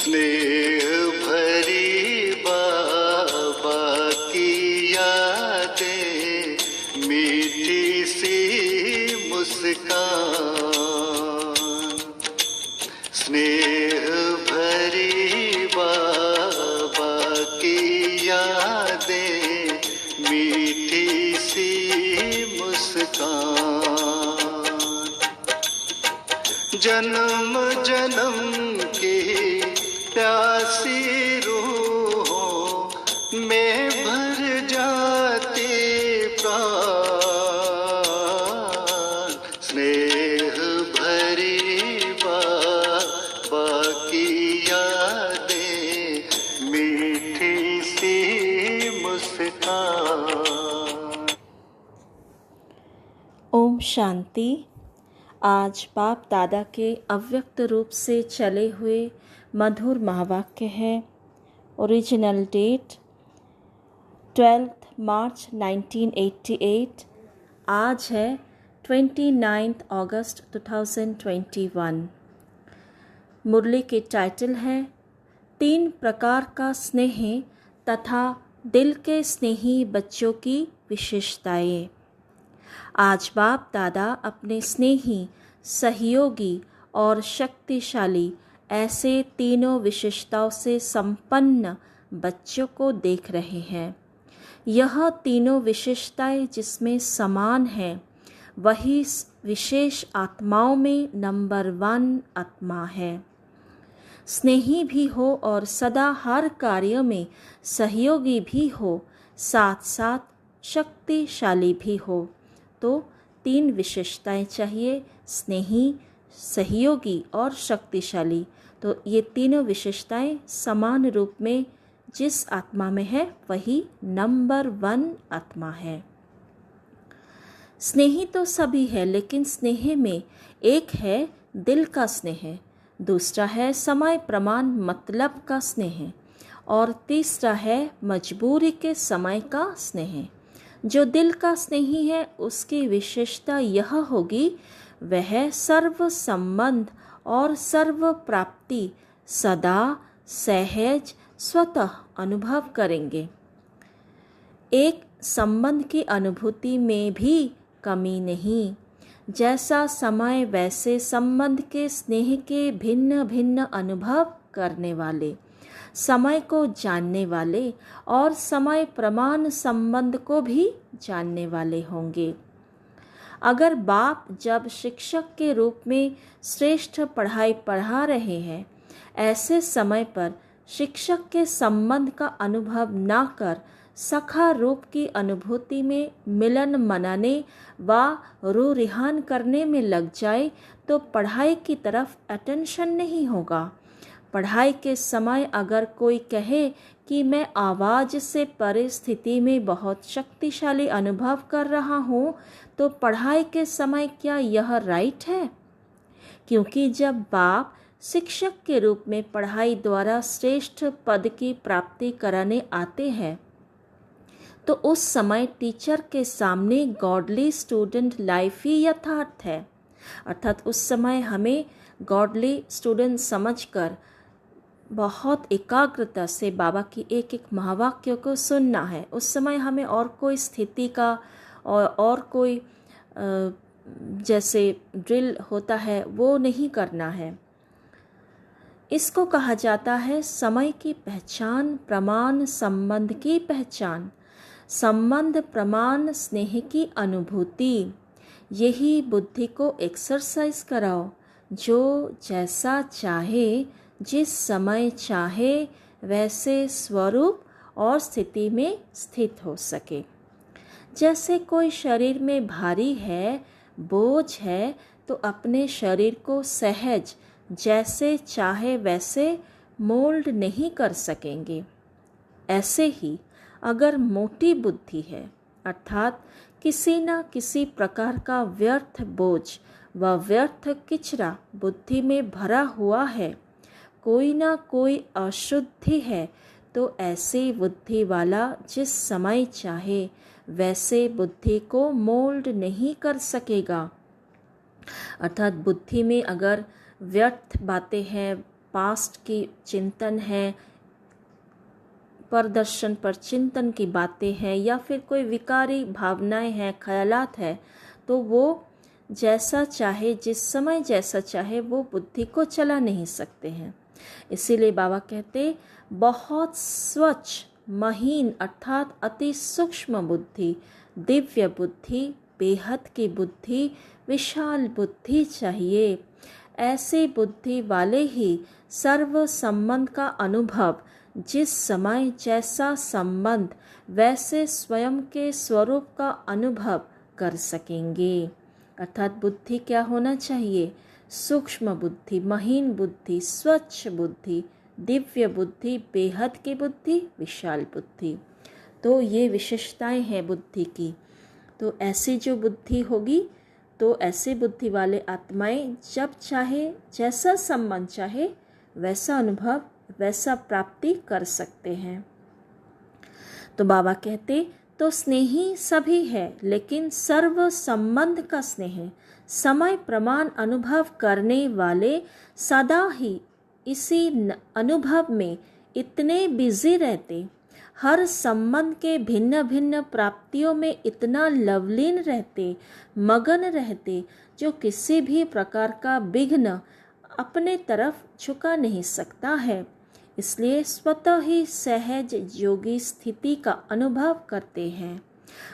स्नेह भरी बाबा की यादें, मीठी सी मुस्कान। स्नेह भरी बाबा की यादें, मीठी सी मुस्कान। जन्म जन्म की प्यासी रूहों में भर जाती प्राण। स्नेह भरी बाबा की यादें, मीठी सी मुस्कान। ओम शांति। आज बाप दादा के अव्यक्त रूप से चले हुए मधुर महावाक्य है। ओरिजिनल डेट 12 मार्च 1988। आज है 29 अगस्त 2021। मुरली के टाइटल है 3 प्रकार का स्नेह तथा दिल के स्नेही बच्चों की विशेषताएं। आज बाप दादा अपने स्नेही, सहयोगी और शक्तिशाली ऐसे तीनों विशेषताओं से संपन्न बच्चों को देख रहे हैं। यह तीनों विशेषताएं जिसमें समान हैं, वही विशेष आत्माओं में नंबर 1 आत्मा है। स्नेही भी हो और सदा हर कार्य में सहयोगी भी हो, साथ साथ शक्तिशाली भी हो। तो 3 विशेषताएं चाहिए, स्नेही, सहयोगी और शक्तिशाली। तो ये तीनों विशेषताएं समान रूप में जिस आत्मा में है वही नंबर 1 आत्मा है। स्नेही तो सभी है, लेकिन स्नेह में एक है दिल का स्नेह, दूसरा है समय प्रमाण मतलब का स्नेह और तीसरा है मजबूरी के समय का स्नेह। जो दिल का स्नेही है उसकी विशेषता यह होगी, वह सर्व संबंध और सर्व प्राप्ति सदा सहज स्वतः अनुभव करेंगे। एक संबंध की अनुभूति में भी कमी नहीं। जैसा समय वैसे संबंध के स्नेह के भिन्न भिन्न अनुभव करने वाले, समय को जानने वाले और समय प्रमाण संबंध को भी जानने वाले होंगे। अगर बाप जब शिक्षक के रूप में श्रेष्ठ पढ़ाई पढ़ा रहे हैं, ऐसे समय पर शिक्षक के संबंध का अनुभव ना कर सखा रूप की अनुभूति में मिलन मनाने व रू रिहान करने में लग जाए तो पढ़ाई की तरफ अटेंशन नहीं होगा। पढ़ाई के समय अगर कोई कहे कि मैं आवाज़ से परिस्थिति में बहुत शक्तिशाली अनुभव कर रहा हूँ, तो पढ़ाई के समय क्या यह राइट है? क्योंकि जब बाप शिक्षक के रूप में पढ़ाई द्वारा श्रेष्ठ पद की प्राप्ति कराने आते हैं, तो उस समय टीचर के सामने गॉडली स्टूडेंट लाइफ ही यथार्थ है। अर्थात उस समय हमें गॉडली स्टूडेंट समझकर बहुत एकाग्रता से बाबा की एक एक महावाक्य को सुनना है। उस समय हमें और कोई स्थिति का और कोई जैसे ड्रिल होता है वो नहीं करना है। इसको कहा जाता है समय की पहचान, प्रमाण संबंध की पहचान, संबंध प्रमाण स्नेह की अनुभूति। यही बुद्धि को एक्सरसाइज कराओ, जो जैसा चाहे जिस समय चाहे वैसे स्वरूप और स्थिति में स्थित हो सके। जैसे कोई शरीर में भारी है, बोझ है, तो अपने शरीर को सहज जैसे चाहे वैसे मोल्ड नहीं कर सकेंगे। ऐसे ही अगर मोटी बुद्धि है, अर्थात किसी न किसी प्रकार का व्यर्थ बोझ व व्यर्थ किचरा बुद्धि में भरा हुआ है, कोई ना कोई अशुद्धि है, तो ऐसी बुद्धि वाला जिस समय चाहे वैसे बुद्धि को मोल्ड नहीं कर सकेगा। अर्थात बुद्धि में अगर व्यर्थ बातें हैं, पास्ट की चिंतन है, प्रदर्शन पर चिंतन की बातें हैं, या फिर कोई विकारी भावनाएं हैं, ख्यालात है, तो वो जैसा चाहे, जिस समय जैसा चाहे, वो बुद्धि को चला नहीं सकते हैं। इसीलिए बाबा कहते बहुत स्वच्छ, महीन अर्थात अति सूक्ष्म बुद्धि, दिव्य बुद्धि, बेहद की बुद्धि, विशाल बुद्धि चाहिए। ऐसे बुद्धि वाले ही सर्व संबंध का अनुभव, जिस समय जैसा संबंध, वैसे स्वयं के स्वरूप का अनुभव कर सकेंगे। अर्थात बुद्धि क्या होना चाहिए? सूक्ष्म बुद्धि, महीन बुद्धि, स्वच्छ बुद्धि, दिव्य बुद्धि, बेहद की बुद्धि, विशाल बुद्धि। तो ये विशेषताएं हैं बुद्धि की। तो ऐसी जो बुद्धि होगी, तो ऐसे बुद्धि वाले आत्माएं जब चाहे, जैसा संबंध चाहे, वैसा अनुभव, वैसा प्राप्ति कर सकते हैं। तो बाबा कहते तो स्नेही सभी है, लेकिन सर्व संबंध का स्नेह, समय प्रमाण अनुभव करने वाले सदा ही इसी अनुभव में इतने बिजी रहते, हर संबंध के भिन्न भिन्न प्राप्तियों में इतना लवलीन रहते, मगन रहते, जो किसी भी प्रकार का विघ्न अपने तरफ झुका नहीं सकता है। इसलिए स्वतः ही सहज योगी स्थिति का अनुभव करते हैं।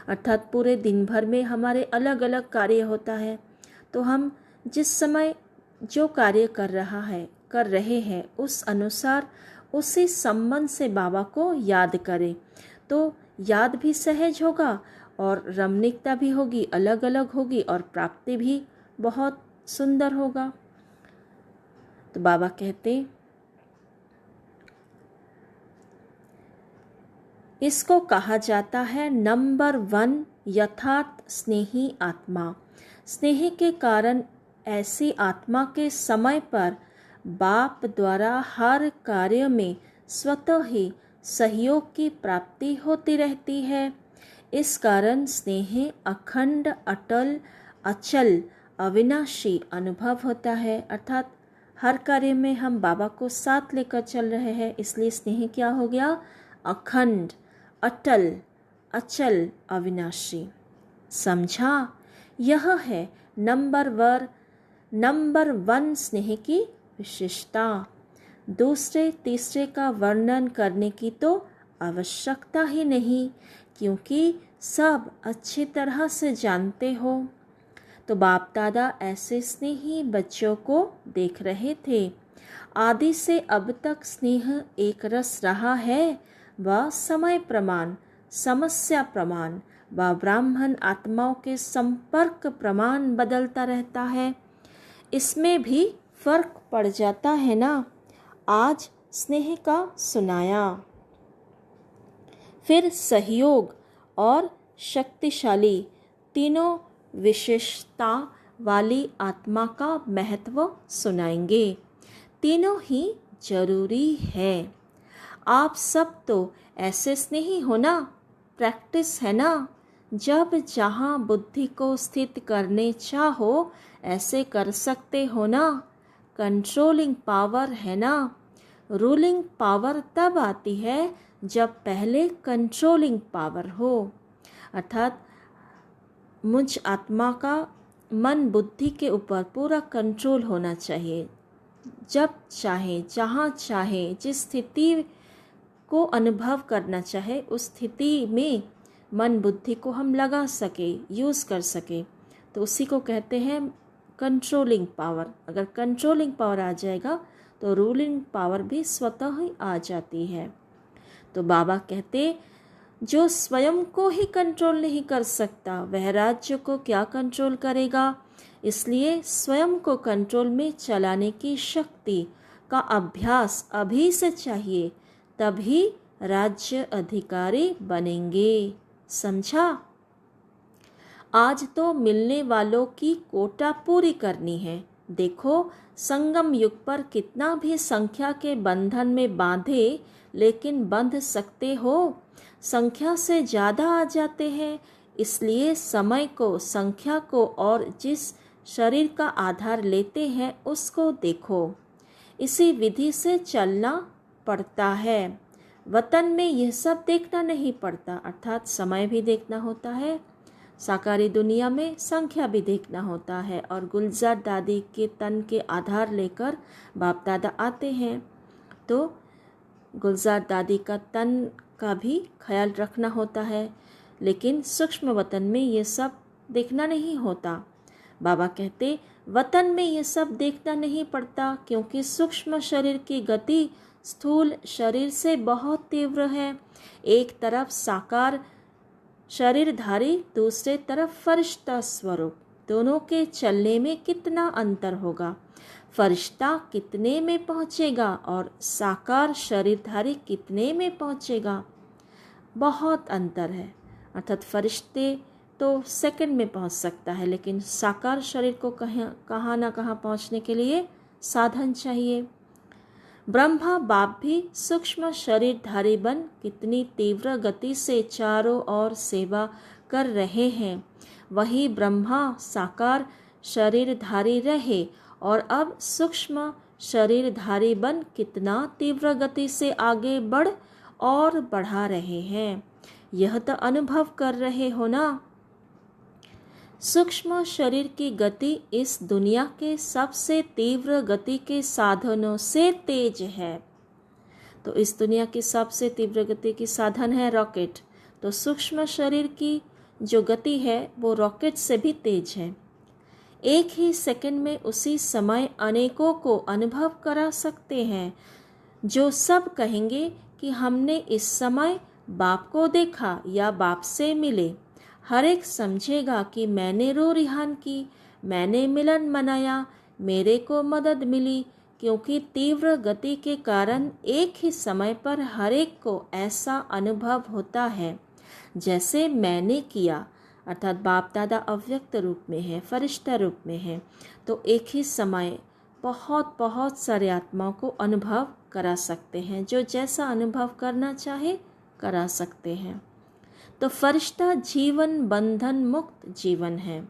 अर्थात पूरे दिन भर में हमारे अलग अलग कार्य होता है, तो हम जिस समय जो कार्य कर रहे हैं उस अनुसार उसी संबंध से बाबा को याद करें, तो याद भी सहज होगा और रमणीकता भी होगी, अलग अलग होगी, और प्राप्ति भी बहुत सुंदर होगा। तो बाबा कहते इसको कहा जाता है नंबर 1 यथार्थ स्नेही आत्मा। स्नेह के कारण ऐसी आत्मा के समय पर बाप द्वारा हर कार्य में स्वतः ही सहयोग की प्राप्ति होती रहती है। इस कारण स्नेह अखंड, अटल, अचल, अविनाशी अनुभव होता है। अर्थात हर कार्य में हम बाबा को साथ लेकर चल रहे हैं, इसलिए स्नेह क्या हो गया? अखंड, अटल, अचल, अविनाशी। समझा? यह है नंबर 1 स्नेह की विशेषता। दूसरे तीसरे का वर्णन करने की तो आवश्यकता ही नहीं, क्योंकि सब अच्छी तरह से जानते हो। तो बाप दादा ऐसे स्नेही बच्चों को देख रहे थे। आदि से अब तक स्नेह एक रस रहा है, वह समय प्रमाण, समस्या प्रमाण व ब्राह्मण आत्माओं के संपर्क प्रमाण बदलता रहता है। इसमें भी फर्क पड़ जाता है ना। आज स्नेह का सुनाया, फिर सहयोग और शक्तिशाली तीनों विशेषता वाली आत्मा का महत्व सुनाएंगे। तीनों ही जरूरी है। आप सब तो ऐसे स्नेही हो ना, प्रैक्टिस है ना। जब जहाँ बुद्धि को स्थित करने चाहो ऐसे कर सकते हो ना। कंट्रोलिंग पावर है ना। रूलिंग पावर तब आती है जब पहले कंट्रोलिंग पावर हो। अर्थात मुझ आत्मा का मन बुद्धि के ऊपर पूरा कंट्रोल होना चाहिए। जब चाहे, जहाँ चाहे, जिस स्थिति को अनुभव करना चाहे उस स्थिति में मन बुद्धि को हम लगा सके, यूज़ कर सके, तो उसी को कहते हैं कंट्रोलिंग पावर। अगर कंट्रोलिंग पावर आ जाएगा तो रूलिंग पावर भी स्वतः ही आ जाती है। तो बाबा कहते जो स्वयं को ही कंट्रोल नहीं कर सकता वह राज्य को क्या कंट्रोल करेगा। इसलिए स्वयं को कंट्रोल में चलाने की शक्ति का अभ्यास अभी से चाहिए, तभी राज्य अधिकारी बनेंगे। समझा? आज तो मिलने वालों की कोटा पूरी करनी है। देखो संगम युग पर कितना भी संख्या के बंधन में बांधे, लेकिन बंध सकते हो, संख्या से ज़्यादा आ जाते हैं। इसलिए समय को, संख्या को और जिस शरीर का आधार लेते हैं उसको देखो। इसी विधि से चलना पड़ता है। वतन में यह सब देखना नहीं पड़ता, अर्थात समय भी देखना होता है, साकारी दुनिया में संख्या भी देखना होता है। और गुलजार दादी के तन के आधार लेकर बाप दादा आते हैं, तो गुलजार दादी का तन का भी ख्याल रखना होता है, लेकिन सूक्ष्म वतन में ये सब देखना नहीं होता। बाबा कहते वतन में ये सब देखना नहीं पड़ता, क्योंकि सूक्ष्म शरीर की गति स्थूल शरीर से बहुत तीव्र है। एक तरफ साकार शरीरधारी, दूसरे तरफ फरिश्ता स्वरूप, दोनों के चलने में कितना अंतर होगा। फरिश्ता कितने में पहुँचेगा और साकार शरीरधारी कितने में पहुँचेगा, बहुत अंतर है। अर्थात फरिश्ते तो सेकंड में पहुँच सकता है, लेकिन साकार शरीर को कहाँ ना कहाँ पहुँचने के लिए साधन चाहिए। ब्रह्मा बाप भी सूक्ष्म शरीरधारी बन कितनी तीव्र गति से चारों ओर सेवा कर रहे हैं। वही ब्रह्मा साकार शरीरधारी रहे और अब सूक्ष्म शरीरधारी बन कितना तीव्र गति से आगे बढ़ और बढ़ा रहे हैं। यह तो अनुभव कर रहे हो ना। सूक्ष्म शरीर की गति इस दुनिया के सबसे तीव्र गति के साधनों से तेज है। तो इस दुनिया की सबसे तीव्र गति की साधन है रॉकेट, तो सूक्ष्म शरीर की जो गति है वो रॉकेट से भी तेज है। एक ही सेकंड में उसी समय अनेकों को अनुभव करा सकते हैं। जो सब कहेंगे कि हमने इस समय बाप को देखा या बाप से मिले, हर एक समझेगा कि मैंने रो रिहान की, मैंने मिलन मनाया, मेरे को मदद मिली, क्योंकि तीव्र गति के कारण एक ही समय पर हर एक को ऐसा अनुभव होता है जैसे मैंने किया। अर्थात बाप दादा अव्यक्त रूप में है, फरिश्ता रूप में है, तो एक ही समय बहुत बहुत सारे आत्माओं को अनुभव करा सकते हैं। जो जैसा अनुभव करना चाहे करा सकते हैं। तो फरिश्ता जीवन बंधन मुक्त जीवन है।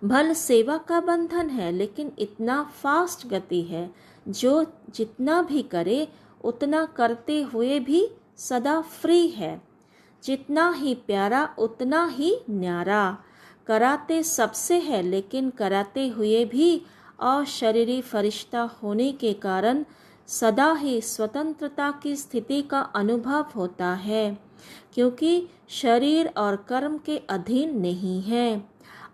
भल सेवा का बंधन है, लेकिन इतना फास्ट गति है, जो जितना भी करे उतना करते हुए भी सदा फ्री है। जितना ही प्यारा उतना ही न्यारा। कराते सबसे है, लेकिन कराते हुए भी अशरीरी फरिश्ता होने के कारण सदा ही स्वतंत्रता की स्थिति का अनुभव होता है, क्योंकि शरीर और कर्म के अधीन नहीं है।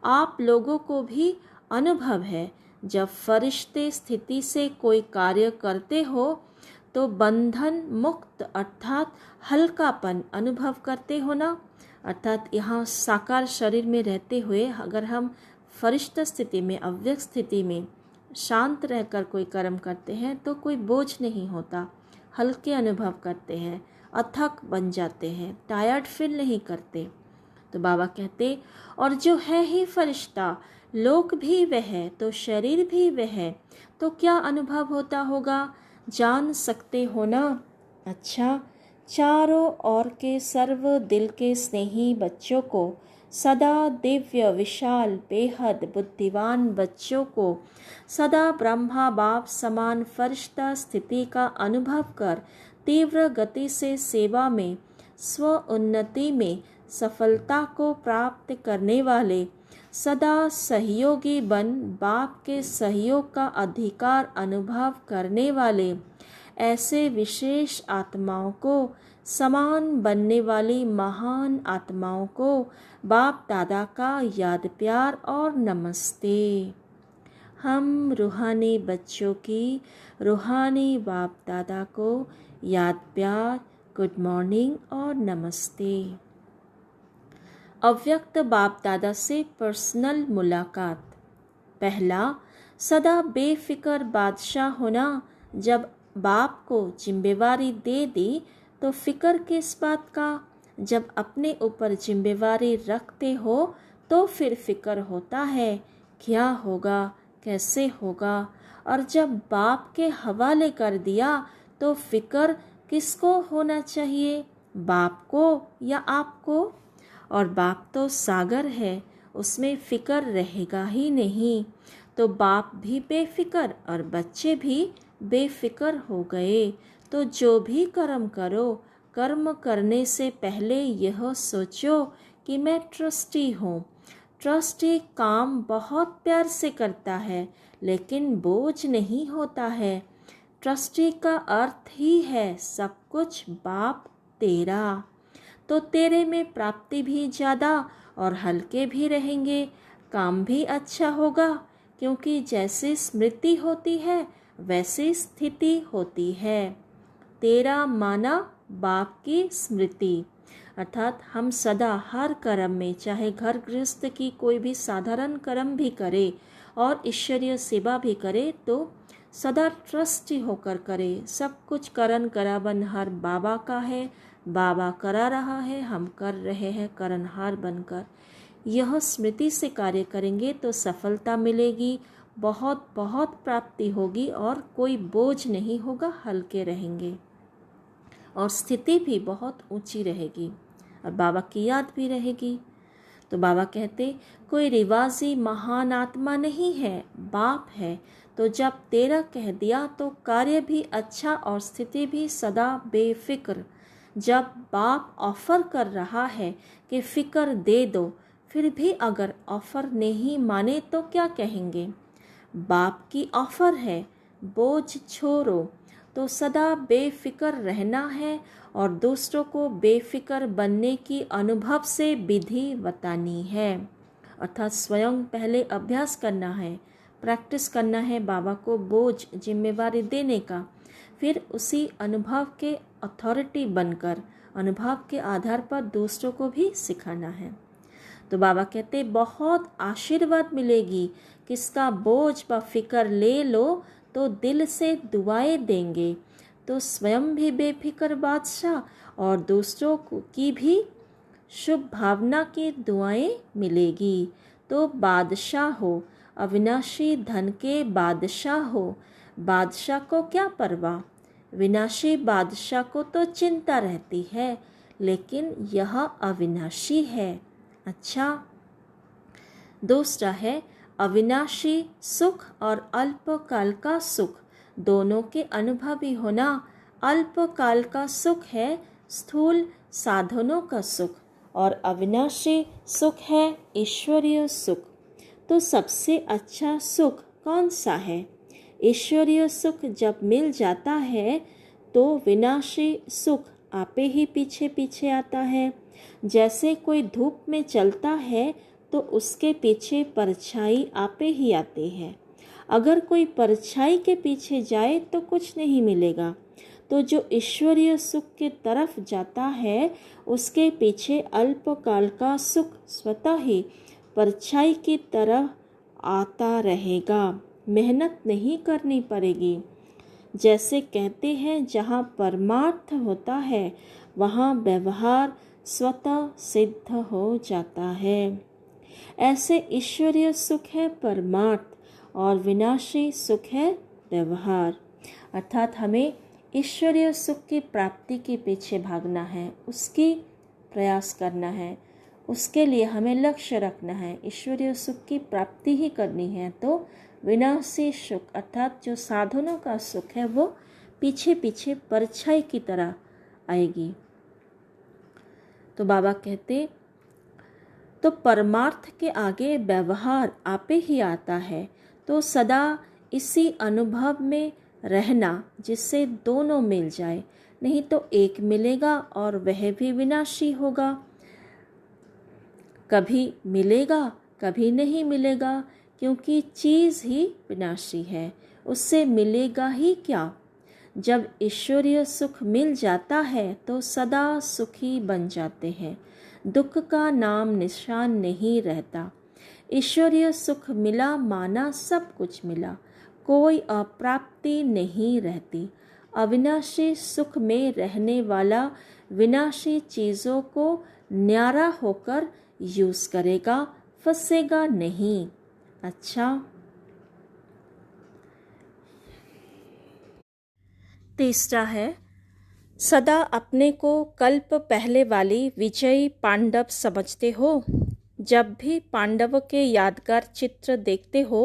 आप लोगों को भी अनुभव है, जब फरिश्ते स्थिति से कोई कार्य करते हो तो बंधन मुक्त अर्थात हल्कापन अनुभव करते हो ना। अर्थात यहाँ साकार शरीर में रहते हुए अगर हम फरिश्ता स्थिति में, अव्यक्त स्थिति में शांत रहकर कोई कर्म करते हैं तो कोई बोझ नहीं होता, हल्के अनुभव करते हैं, अथक बन जाते हैं, टायर्ड फील नहीं करते। तो बाबा कहते और जो है ही फरिश्ता, लोक भी वह है तो शरीर भी वह है, तो क्या अनुभव होता होगा, जान सकते हो ना। अच्छा, चारों ओर के सर्व दिल के स्नेही बच्चों को, सदा दिव्य विशाल बेहद बुद्धिवान बच्चों को, सदा ब्रह्मा बाप समान फरिश्ता स्थिति का अनुभव कर तीव्र गति से सेवा में, स्व उन्नति में सफलता को प्राप्त करने वाले, सदा सहयोगी बन बाप के सहयोग का अधिकार अनुभव करने वाले, ऐसे विशेष आत्माओं को, समान बनने वाली महान आत्माओं को बाप दादा का याद प्यार और नमस्ते। हम रूहानी बच्चों की रूहानी बाप दादा को याद प्यार, गुड मॉर्निंग और नमस्ते। अव्यक्त बाप दादा से पर्सनल मुलाकात। पहला, सदा बेफिक्र बादशाह होना। जब बाप को जिम्मेवारी दे दी तो फिक्र किस बात का। जब अपने ऊपर जिम्मेवारी रखते हो तो फिर फिक्र होता है क्या होगा, कैसे होगा। और जब बाप के हवाले कर दिया तो फिक्र किसको होना चाहिए, बाप को या आपको। और बाप तो सागर है, उसमें फिक्र रहेगा ही नहीं। तो बाप भी बेफिक्र और बच्चे भी बेफिक्र हो गए। तो जो भी कर्म करो, कर्म करने से पहले यह सोचो कि मैं ट्रस्टी हूँ। ट्रस्टी काम बहुत प्यार से करता है, लेकिन बोझ नहीं होता है। ट्रस्टी का अर्थ ही है सब कुछ बाप तेरा। तो तेरे में प्राप्ति भी ज़्यादा और हल्के भी रहेंगे, काम भी अच्छा होगा, क्योंकि जैसे स्मृति होती है वैसी स्थिति होती है। तेरा माना बाप की स्मृति, अर्थात हम सदा हर कर्म में, चाहे घर गृहस्थ की कोई भी साधारण कर्म भी करे और ईश्वरीय सेवा भी करे, तो सदा ट्रस्टी होकर करे। सब कुछ करन करावन हर बाबा का है, बाबा करा रहा है, हम कर रहे हैं करनहार बनकर। यह स्मृति से कार्य करेंगे तो सफलता मिलेगी, बहुत बहुत प्राप्ति होगी और कोई बोझ नहीं होगा, हल्के रहेंगे और स्थिति भी बहुत ऊंची रहेगी और बाबा की याद भी रहेगी। तो बाबा कहते कोई रिवाजी महान आत्मा नहीं है, बाप है। तो जब तेरा कह दिया तो कार्य भी अच्छा और स्थिति भी सदा बेफिक्र। जब बाप ऑफर कर रहा है कि फिक्र दे दो, फिर भी अगर ऑफर नहीं माने तो क्या कहेंगे? बाप की ऑफर है, बोझ छोड़ो। तो सदा बेफिक्र रहना है और दूसरों को बेफिक्र बनने की अनुभव से विधि बतानी है, अर्थात स्वयं पहले अभ्यास करना है, प्रैक्टिस करना है बाबा को बोझ जिम्मेवारी देने का, फिर उसी अनुभव के अथॉरिटी बनकर अनुभव के आधार पर दूसरों को भी सिखाना है। तो बाबा कहते बहुत आशीर्वाद मिलेगी, किसका बोझ व फिक्र ले लो तो दिल से दुआएं देंगे, तो स्वयं भी बेफिक्र बादशाह और दूसरों की भी शुभ भावना की दुआएं मिलेगी। तो बादशाह हो, अविनाशी धन के बादशाह हो। बादशाह को क्या परवाह, विनाशी बादशाह को तो चिंता रहती है, लेकिन यह अविनाशी है। अच्छा, दूसरा है अविनाशी सुख और अल्पकाल का सुख, दोनों के अनुभवी होना। अल्पकाल का सुख है स्थूल साधनों का सुख और अविनाशी सुख है ईश्वरीय सुख। तो सबसे अच्छा सुख कौन सा है? ईश्वरीय सुख जब मिल जाता है तो विनाशी सुख आपे ही पीछे पीछे आता है। जैसे कोई धूप में चलता है तो उसके पीछे परछाई आपे ही आते हैं। अगर कोई परछाई के पीछे जाए तो कुछ नहीं मिलेगा। तो जो ईश्वरीय सुख की तरफ जाता है उसके पीछे अल्पकाल का सुख स्वतः ही परछाई की तरह आता रहेगा, मेहनत नहीं करनी पड़ेगी। जैसे कहते हैं जहाँ परमार्थ होता है वहाँ व्यवहार स्वतः सिद्ध हो जाता है। ऐसे ईश्वरीय सुख है परमार्थ और विनाशी सुख है व्यवहार, अर्थात हमें ईश्वरीय सुख की प्राप्ति के पीछे भागना है, उसकी प्रयास करना है, उसके लिए हमें लक्ष्य रखना है, ईश्वरीय सुख की प्राप्ति ही करनी है। तो विनाशी सुख अर्थात जो साधनों का सुख है वो पीछे पीछे परछाई की तरह आएगी। तो बाबा कहते तो परमार्थ के आगे व्यवहार आपे ही आता है। तो सदा इसी अनुभव में रहना जिससे दोनों मिल जाए, नहीं तो एक मिलेगा और वह भी विनाशी होगा। कभी मिलेगा कभी नहीं मिलेगा, क्योंकि चीज़ ही विनाशी है, उससे मिलेगा ही क्या। जब ईश्वरीय सुख मिल जाता है तो सदा सुखी बन जाते हैं, दुख का नाम निशान नहीं रहता। ईश्वरीय सुख मिला माना सब कुछ मिला, कोई अप्राप्ति नहीं रहती। अविनाशी सुख में रहने वाला विनाशी चीज़ों को न्यारा होकर यूज करेगा, फंसेगा नहीं। अच्छा, तीसरा है सदा अपने को कल्प पहले वाली विजयी पांडव समझते हो। जब भी पांडव के यादगार चित्र देखते हो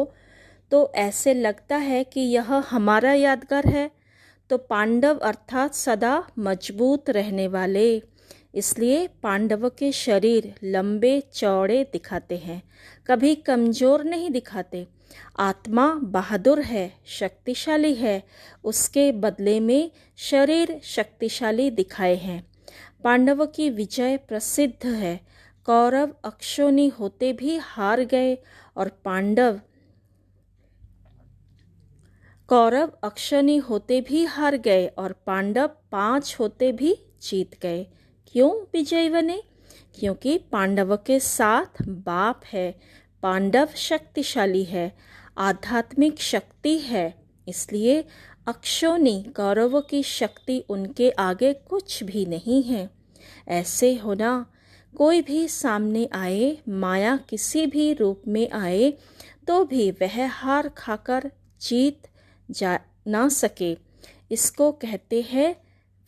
तो ऐसे लगता है कि यह हमारा यादगार है। तो पांडव अर्थात सदा मजबूत रहने वाले, इसलिए पांडव के शरीर लंबे चौड़े दिखाते हैं, कभी कमजोर नहीं दिखाते। आत्मा बहादुर है, शक्तिशाली है, उसके बदले में शरीर शक्तिशाली दिखाए हैं। पांडवों की विजय प्रसिद्ध है। कौरव अक्षौनी होते भी हार गए और पांडव 5 होते भी जीत गए। क्यों विजयी बने? क्योंकि पांडवों के साथ बाप है। पांडव शक्तिशाली है, आध्यात्मिक शक्ति है, इसलिए अक्षौनी कौरवों की शक्ति उनके आगे कुछ भी नहीं है। ऐसे होना, कोई भी सामने आए, माया किसी भी रूप में आए, तो भी वह हार खाकर जीत जा ना सके, इसको कहते हैं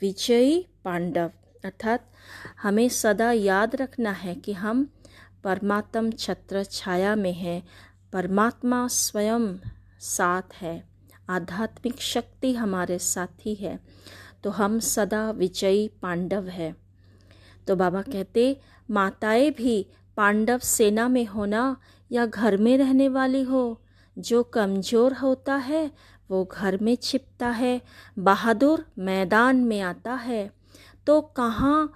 विजयी पांडव। अर्थात हमें सदा याद रखना है कि हम परमात्म छत्र छाया में हैं, परमात्मा स्वयं साथ है, आध्यात्मिक शक्ति हमारे साथी है, तो हम सदा विजयी पांडव है। तो बाबा कहते, माताएं भी पांडव सेना में होना या घर में रहने वाली हो, जो कमजोर होता है वो घर में छिपता है, बहादुर मैदान में आता है। तो कहाँ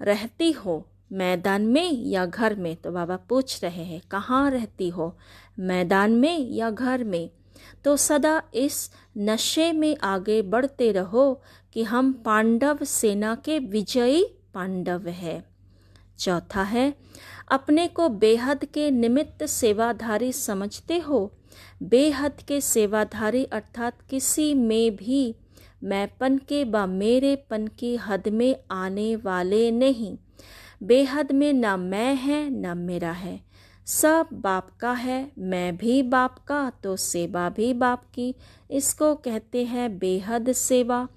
रहती हो, मैदान में या घर में? तो बाबा पूछ रहे हैं, कहाँ रहती हो, मैदान में या घर में? तो सदा इस नशे में आगे बढ़ते रहो कि हम पांडव सेना के विजयी पांडव है। चौथा है, अपने को बेहद के निमित्त सेवाधारी समझते हो। बेहद के सेवाधारी अर्थात किसी में भी मैंपन के व मेरेपन की हद में आने वाले नहीं। बेहद में न मैं है न मेरा है, सब बाप का है, मैं भी बाप का, तो सेवा भी बाप की, इसको कहते हैं बेहद सेवा।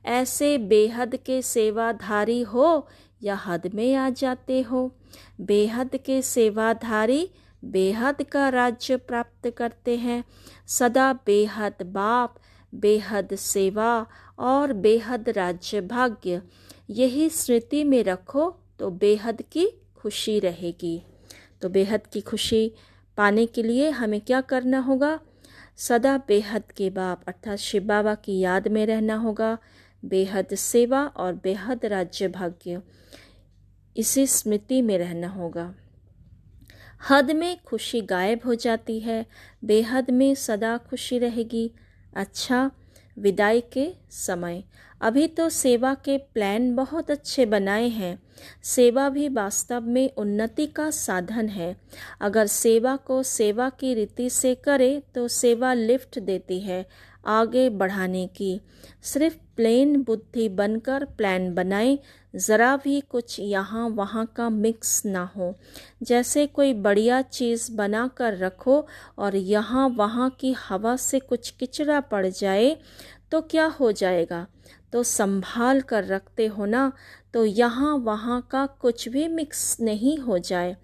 ऐसे बेहद के सेवाधारी हो या हद में आ जाते हो। बेहद के सेवाधारी बेहद का राज्य प्राप्त करते हैं। सदा बेहद बाप, बेहद सेवा और बेहद राज्य भाग्य, यही स्मृति में रखो तो बेहद की खुशी रहेगी। तो बेहद की खुशी पाने के लिए हमें क्या करना होगा? सदा बेहद के बाप अर्थात शिव बाबा की याद में रहना होगा। बेहद सेवा और बेहद राज्य भाग्य, इसी स्मृति में रहना होगा। हद में खुशी गायब हो जाती है, बेहद में सदा खुशी रहेगी। अच्छा, विदाई के समय अभी तो सेवा के प्लान बहुत अच्छे बनाए हैं। सेवा भी वास्तव में उन्नति का साधन है। अगर सेवा को सेवा की रीति से करे तो सेवा लिफ्ट देती है आगे बढ़ाने की। सिर्फ प्लेन बुद्धि बनकर प्लान बनाए, ज़रा भी कुछ यहाँ वहाँ का मिक्स ना हो। जैसे कोई बढ़िया चीज़ बना कर रखो और यहाँ वहाँ की हवा से कुछ किचरा पड़ जाए तो क्या हो जाएगा? तो संभाल कर रखते हो ना, तो यहाँ वहाँ का कुछ भी मिक्स नहीं हो जाए।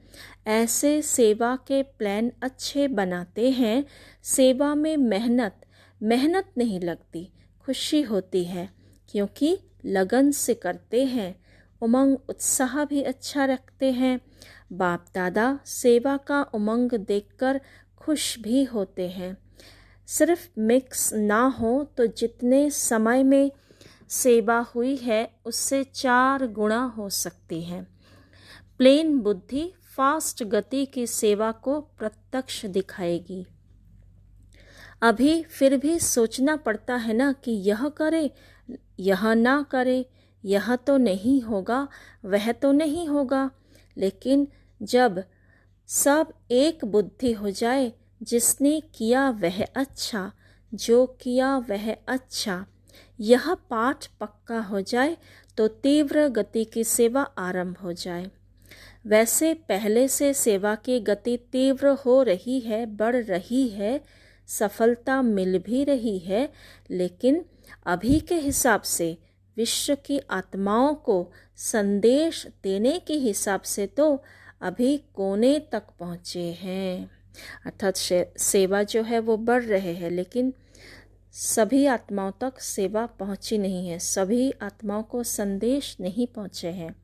ऐसे सेवा के प्लान अच्छे बनाते हैं। सेवा में मेहनत नहीं लगती, खुशी होती है, क्योंकि लगन से करते हैं। उमंग उत्साह भी अच्छा रखते हैं। बाप दादा सेवा का उमंग देखकर खुश भी होते हैं। सिर्फ मिक्स ना हो तो जितने समय में सेवा हुई है उससे 4 गुना हो सकती है। प्लेन बुद्धि फास्ट गति की सेवा को प्रत्यक्ष दिखाएगी। अभी फिर भी सोचना पड़ता है ना कि यह करे, यह ना करे, यह तो नहीं होगा, वह तो नहीं होगा। लेकिन जब सब एक बुद्धि हो जाए, जिसने किया वह अच्छा, जो किया वह अच्छा, यह पाठ पक्का हो जाए तो तीव्र गति की सेवा आरंभ हो जाए। वैसे पहले से सेवा की गति तीव्र हो रही है, बढ़ रही है, सफलता मिल भी रही है, लेकिन अभी के हिसाब से विश्व की आत्माओं को संदेश देने के हिसाब से तो अभी कोने तक पहुँचे हैं। अर्थात सेवा जो है वो बढ़ रहे हैं, लेकिन सभी आत्माओं तक सेवा पहुंची नहीं है, सभी आत्माओं को संदेश नहीं पहुंचे हैं।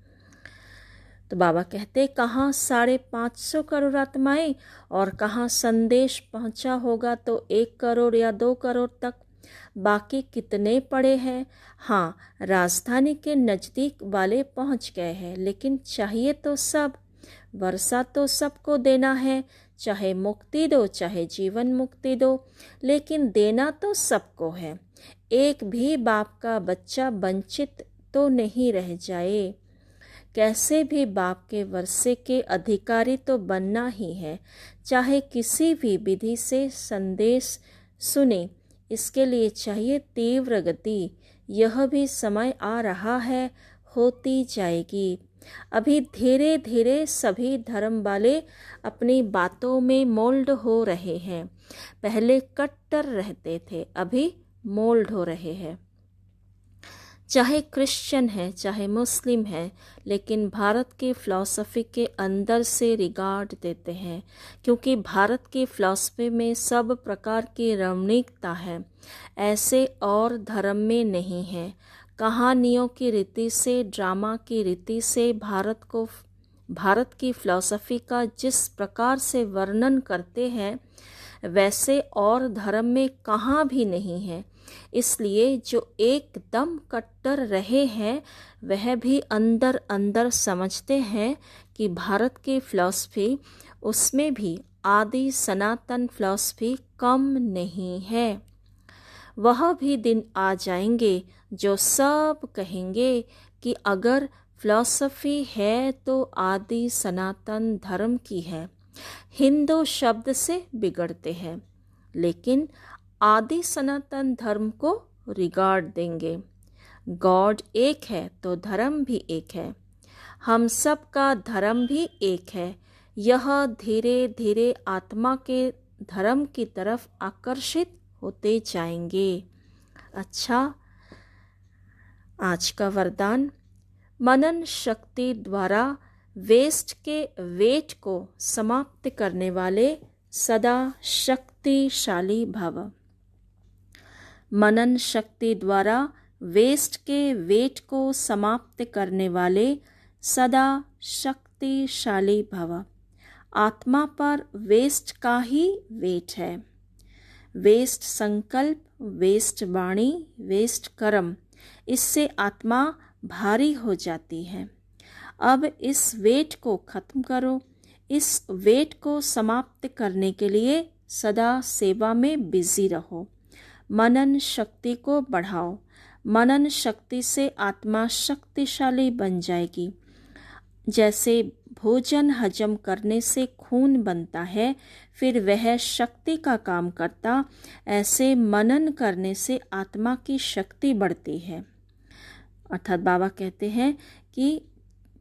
तो बाबा कहते कहाँ 550 करोड़ आत्माएं और कहाँ संदेश पहुंचा होगा तो 1 करोड़ या 2 करोड़ तक, बाकी कितने पड़े हैं। हाँ, राजधानी के नज़दीक वाले पहुंच गए हैं, लेकिन चाहिए तो सब, वर्षा तो सबको देना है, चाहे मुक्ति दो चाहे जीवन मुक्ति दो, लेकिन देना तो सबको है। एक भी बाप का बच्चा वंचित तो नहीं रह जाए। कैसे भी बाप के वर्षे के अधिकारी तो बनना ही है, चाहे किसी भी विधि से संदेश सुने। इसके लिए चाहिए तीव्र गति। यह भी समय आ रहा है, होती जाएगी। अभी धीरे धीरे सभी धर्म वाले अपनी बातों में मोल्ड हो रहे हैं। पहले कट्टर रहते थे, अभी मोल्ड हो रहे हैं। चाहे क्रिश्चियन है चाहे मुस्लिम है, लेकिन भारत की फ़िलॉसफ़ी के अंदर से रिगार्ड देते हैं, क्योंकि भारत की फ़िलॉसफ़ी में सब प्रकार की रमणीकता है, ऐसे और धर्म में नहीं है। कहानियों की रीति से, ड्रामा की रीति से भारत की फ़िलॉसफ़ी का जिस प्रकार से वर्णन करते हैं वैसे और धर्म में कहाँ भी नहीं है। इसलिए जो एकदम कट्टर रहे हैं वह भी अंदर अंदर समझते हैं कि भारत की फ़िलॉसफ़ी, उसमें भी आदि सनातन फ़िलॉसफ़ी कम नहीं है। वह भी दिन आ जाएंगे जो सब कहेंगे कि अगर फ़िलॉसफ़ी है तो आदि सनातन धर्म की है। हिंदू शब्द से बिगड़ते हैं, लेकिन आदि सनातन धर्म को रिगार्ड देंगे। गॉड एक है तो धर्म भी एक है, हम सब का धर्म भी एक है। यह धीरे धीरे आत्मा के धर्म की तरफ आकर्षित होते जाएंगे। अच्छा, आज का वरदान, मनन शक्ति द्वारा वेस्ट के वेट को समाप्त करने वाले सदा शक्तिशाली भव। मनन शक्ति द्वारा वेस्ट के वेट को समाप्त करने वाले सदा शक्तिशाली भव। आत्मा पर वेस्ट का ही वेट है। वेस्ट संकल्प, वेस्ट वाणी, वेस्ट कर्म, इससे आत्मा भारी हो जाती है। अब इस वेट को खत्म करो। इस वेट को समाप्त करने के लिए सदा सेवा में बिजी रहो। मनन शक्ति को बढ़ाओ। मनन शक्ति से आत्मा शक्तिशाली बन जाएगी। जैसे भोजन हजम करने से खून बनता है, फिर वह शक्ति का काम करता, ऐसे मनन करने से आत्मा की शक्ति बढ़ती है। अर्थात बाबा कहते हैं कि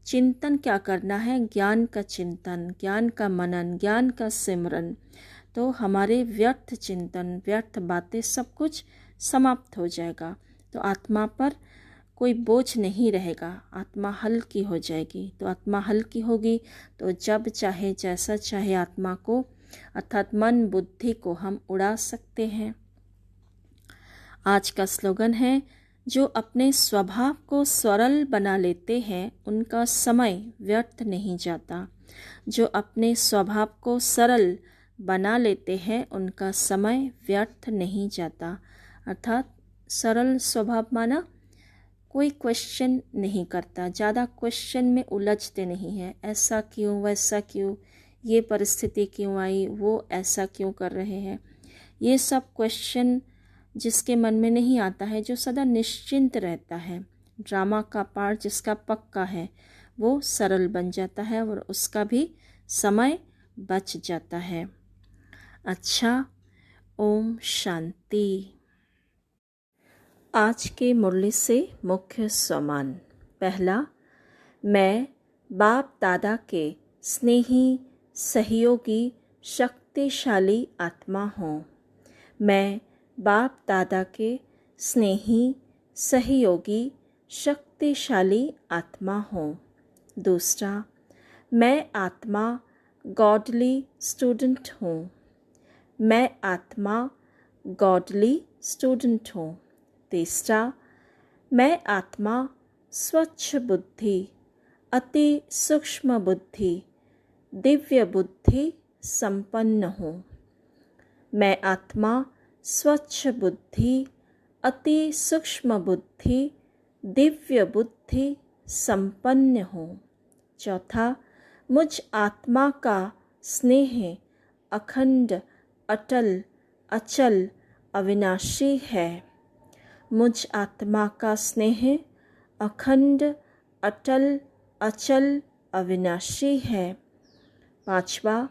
चिंतन क्या करना है, ज्ञान का चिंतन, ज्ञान का मनन, ज्ञान का सिमरन, तो हमारे व्यर्थ चिंतन, व्यर्थ बातें सब कुछ समाप्त हो जाएगा। तो आत्मा पर कोई बोझ नहीं रहेगा, आत्मा हल्की हो जाएगी। तो आत्मा हल्की होगी तो जब चाहे जैसा चाहे आत्मा को, अर्थात मन बुद्धि को हम उड़ा सकते हैं। आज का स्लोगन है, जो अपने स्वभाव को सरल बना लेते हैं उनका समय व्यर्थ नहीं जाता। जो अपने स्वभाव को सरल बना लेते हैं उनका समय व्यर्थ नहीं जाता। अर्थात सरल स्वभाव माना कोई क्वेश्चन नहीं करता, ज़्यादा क्वेश्चन में उलझते नहीं हैं। ऐसा क्यों, वैसा क्यों, ये परिस्थिति क्यों आई, वो ऐसा क्यों कर रहे हैं, ये सब क्वेश्चन जिसके मन में नहीं आता है, जो सदा निश्चिंत रहता है, ड्रामा का पार्ट जिसका पक्का है, वो सरल बन जाता है और उसका भी समय बच जाता है। अच्छा, ओम शांति। आज के मुरली से मुख्य सम्मान। पहला, मैं बाप दादा के स्नेही सहयोगी शक्तिशाली आत्मा हूँ। मैं बाप दादा के स्नेही सहयोगी शक्तिशाली आत्मा हूँ। दूसरा, मैं आत्मा गॉडली स्टूडेंट हूँ। मैं आत्मा गॉडली स्टूडेंट हूँ। तीसरा, मैं आत्मा स्वच्छ बुद्धि, अति सूक्ष्म बुद्धि, दिव्य बुद्धि संपन्न हूँ। मैं आत्मा स्वच्छ बुद्धि, अति सूक्ष्म बुद्धि, दिव्य बुद्धि संपन्न हूँ। चौथा, मुझ आत्मा का स्नेह अखंड, अटल, अचल, अविनाशी है। मुझ आत्मा का स्नेह अखंड, अटल, अचल, अविनाशी है। पांचवा,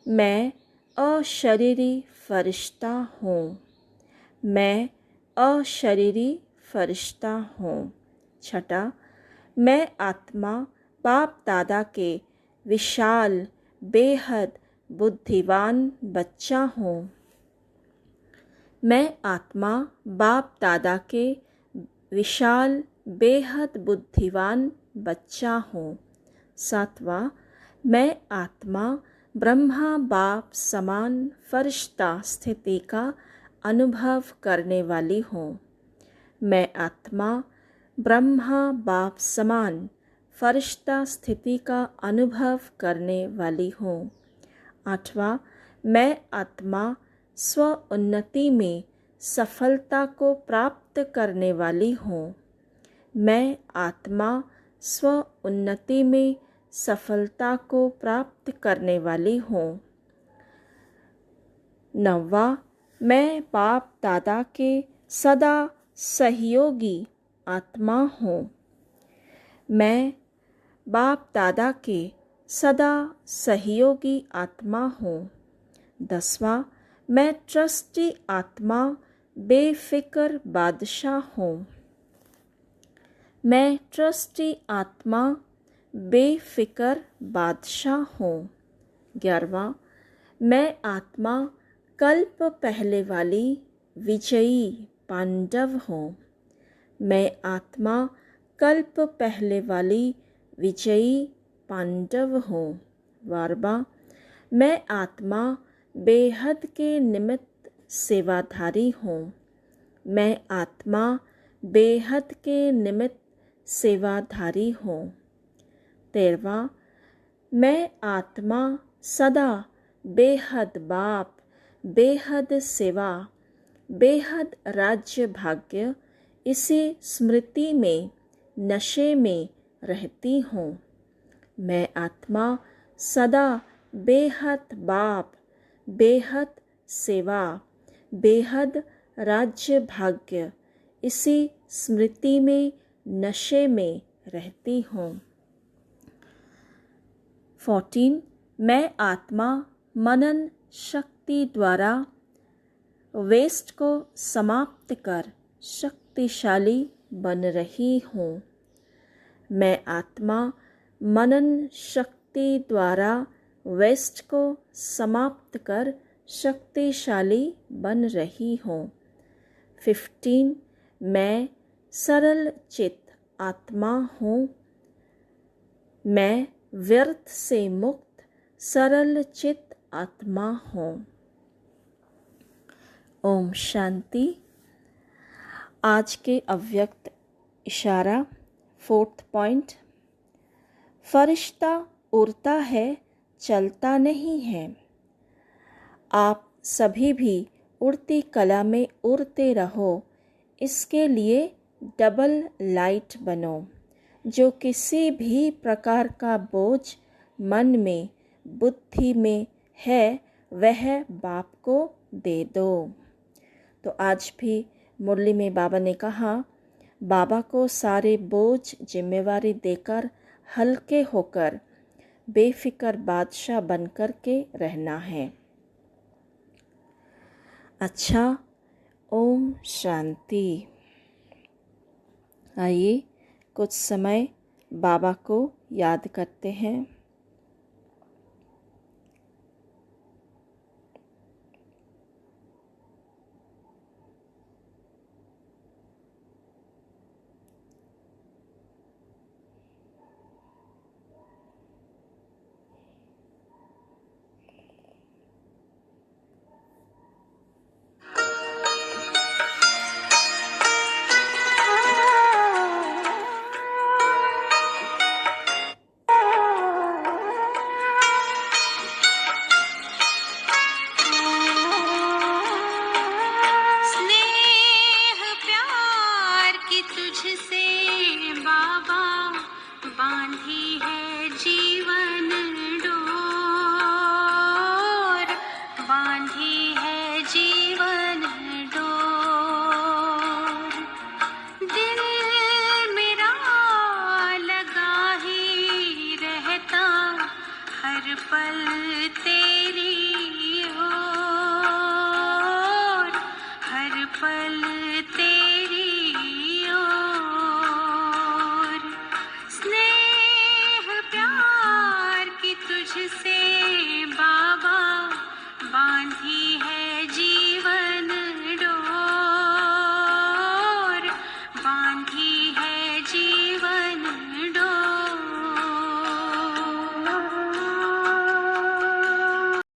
मैं अशरीरी फरिश्ता हूँ। मैं अशरीरी फरिश्ता हूँ। छठा, मैं आत्मा बाप दादा के विशाल, बेहद बुद्धिमान बच्चा हूँ। मैं आत्मा बाप दादा के विशाल, बेहद बुद्धिमान बच्चा हूँ। सातवां, मैं आत्मा ब्रह्मा बाप समान फरिश्ता स्थिति का अनुभव करने वाली हूँ। मैं आत्मा ब्रह्मा बाप समान फरिश्ता स्थिति का अनुभव करने वाली हूँ। आठवां, मैं आत्मा स्व उन्नति में सफलता को प्राप्त करने वाली हूँ। मैं आत्मा स्व उन्नति में सफलता को प्राप्त करने वाली हूँ। नौवां, मैं बाप दादा के सदा सहयोगी आत्मा हूँ। मैं बाप दादा के सदा सहयोगी आत्मा हूँ। 10वां, मैं ट्रस्टी आत्मा बेफिक्र बादशाह हूँ। मैं ट्रस्टी आत्मा बेफिक्र बादशाह हूँ। 11वां, मैं आत्मा कल्प पहले वाली विजयी पांडव हूँ। मैं आत्मा कल्प पहले वाली विजयी पांडव हूँ। 12वां, मैं आत्मा बेहद के निमित्त सेवाधारी हूँ। मैं आत्मा बेहद के निमित्त सेवाधारी हूँ। 13वां, मैं आत्मा सदा बेहद बाप, बेहद सेवा, बेहद राज्य भाग्य इसी स्मृति में नशे में रहती हूँ। मैं आत्मा सदा बेहद बाप, बेहद सेवा, बेहद राज्य भाग्य इसी स्मृति में नशे में रहती हूँ। 14, मैं आत्मा मनन शक्ति द्वारा वेस्ट को समाप्त कर शक्तिशाली बन रही हूँ। मैं आत्मा मनन शक्ति द्वारा वेस्ट को समाप्त कर शक्तिशाली बन रही हूँ। 15, मैं सरल चित्त आत्मा हूँ। मैं व्यर्थ से मुक्त सरल चित्त आत्मा हूँ। ओम शांति। आज के अव्यक्त इशारा 4th पॉइंट, फरिश्ता उड़ता है, चलता नहीं है। आप सभी भी उड़ती कला में उड़ते रहो। इसके लिए डबल लाइट बनो। जो किसी भी प्रकार का बोझ मन में, बुद्धि में है, वह बाप को दे दो। तो आज भी मुरली में बाबा ने कहा, बाबा को सारे बोझ जिम्मेवारी देकर हल्के होकर बेफिक्र बादशाह बनकर के रहना है। अच्छा, ओम शांति। आइए कुछ समय बाबा को याद करते हैं। बांधी है